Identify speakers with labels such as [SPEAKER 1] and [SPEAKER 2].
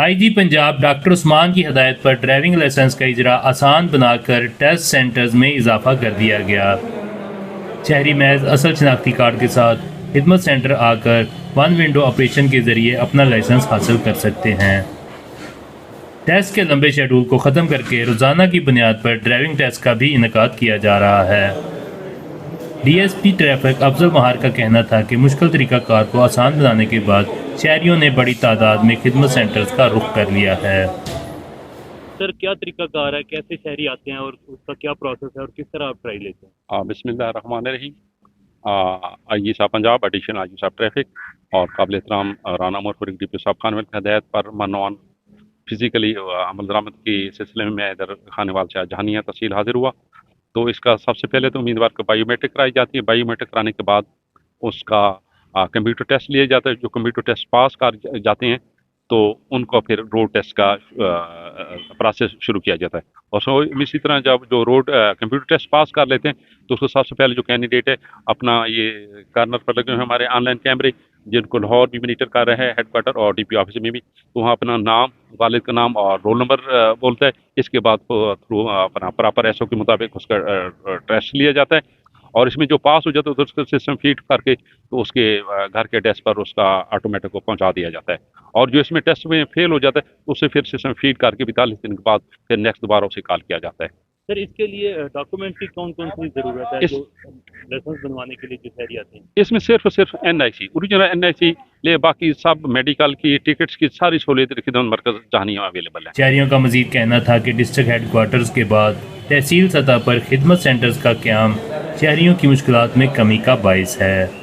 [SPEAKER 1] IG Punjab doctor Usman की हदायत पर ड्राइविंग लाइसेंस का इजरा आसान बनाकर टेस्ट सेंटर्स में इजाफा कर दिया गया। शहरी महज असल शनाख्ती कार्ड के साथ खिदमत सेंटर आकर वन विंडो ऑपरेशन के जरिए अपना लाइसेंस हासिल कर सकते हैं। टेस्ट के लंबे शेड्यूल को ख़त्म करके रोज़ाना की बुनियाद पर ड्राइविंग टेस्ट का भी इनेकाद किया जा रहा है। डीएसपी ट्रैफिक अफजल महार का कहना था कि मुश्किल तरीक़ाकार को आसान बनाने के बाद शहरियों ने बड़ी तादाद में खिदमत सेंटर्स का रुख कर लिया है।
[SPEAKER 2] सर क्या तरीकाकार है, कैसे शहरी आते हैं और उसका क्या प्रोसेस है और किस तरह आप ट्राई लेते हैं?
[SPEAKER 3] बिस्मिल्लाहिर्रहमानिर्रहीम। आई साहब पंजाब एडिशन आई साहब ट्रैफिक और काबिल एहतराम राना उमर फारूक डिप्टी साहब खानवल की हदायत पर मनवान फिजिकली अमल दरामद के सिलसिले में मैं इधर खानेवाल से जहानिया तहसील हाजिर हुआ। तो इसका सबसे पहले तो उम्मीदवार को बायोमेट्रिक कराई जाती है। बायोमेट्रिक कराने के बाद उसका कंप्यूटर टेस्ट लिया जाता है। जो कंप्यूटर टेस्ट पास कर जाते हैं तो उनको फिर रोड टेस्ट का प्रोसेस शुरू किया जाता है। और सो इसी तरह जब जो रोड कंप्यूटर टेस्ट पास कर लेते हैं तो उसको सबसे पहले जो कैंडिडेट है अपना ये कार्नर पर लगे हुए हमारे ऑनलाइन कैमरे जिनको लाहौर भी मॉनिटर कर रहे हैं हेडक्वार्टर और डीपी ऑफिस में भी, तो वहाँ अपना नाम, वालिद का नाम और रोल नंबर बोलता है। इसके बाद थ्रू अपना प्रॉपर एसओ के मुताबिक उसका टेस्ट लिया जाता है और इसमें जो पास हो जाता है तो उसका सिस्टम फीड करके तो उसके घर के डेस्क पर उसका ऑटोमेटिक को पहुंचा दिया जाता है। और जो इसमें टेस्ट में फेल हो जाता है उसे फिर सिस्टम फीड करके 42 दिन के बाद फिर नेक्स्ट दोबारा उसे कॉल किया जाता है।
[SPEAKER 2] सर इसके लिए डॉक्यूमेंट की कौन कौन सी ज़रूरत है जो लाइसेंस बनवाने के लिए जो शहरी आते हैं?
[SPEAKER 3] इसमें सिर्फ और सिर्फ एनआईसी, ओरिजिनल एनआईसी ले, बाकी सब मेडिकल की टिकट्स की सारी सहूलियत खिदमत मरकज जहानिया अवेलेबल है।
[SPEAKER 1] शहरियों का मजीद कहना था कि डिस्ट्रिक्ट हेडक्वार्टर्स के बाद तहसील सतह पर खिदमत सेंटर्स का क़याम शहरियों की मुश्किलात में कमी का बाइस है।